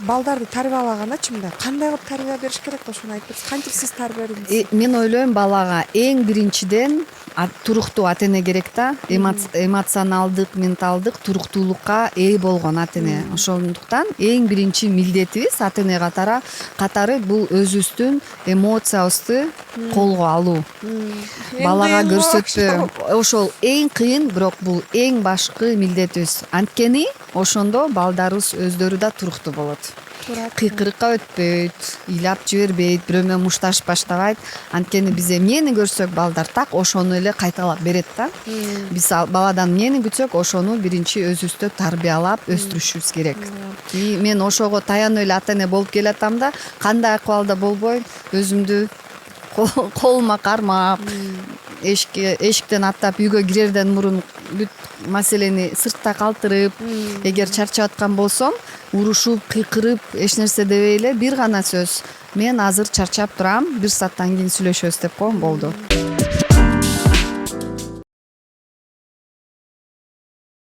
балдарды тарбиялагандачы мындай кандай кылып тарбия бериш керек ошону айтып берсиз, кантип сиз тарбия бердиңиз? Мен ойлойм, балага эң биринчиден туруктуу ата эне керек да. Эмоционалдык, менталдык туруктуулукка ээ болгон ата эне. Ошондуктан эң биринчи милдетибиз ата эне катары бул өзүбүздүн эмоциябызды колго алуу. Балага көрсөтпөө ошол эң кыйын, бирок бул эң башкы милдетибиз. Анткени ошондо балдарыбыз өздөрү да туруктуу болот. Кыйкырыкка өтпөйт, ыйлап жибербейт, бирөө менен мушташып баштабайт. Анткени биз эмнени көрсөк, балдар так ошону эле кайталап берет да. Биз баладан эмнени күтсөк, ошону биринчи өзүбүздө тарбиялап өстүрүшүбүз керек. Мен ошого таянып эле ата эне болуп келатам да, кандай акыбалда болбой, өзүмдү колума кармап, эшиктен аттап үйгө кирерден мурун бүт маселени сыртта калтырып, эгер чарчап аткан болсом, урушуп, кыйкырып, эч нерсе дебей эле бир гана сөз: мен азыр чарчап турам, 1 сааттан кийин сүйлөшөбүз деп коем, болду.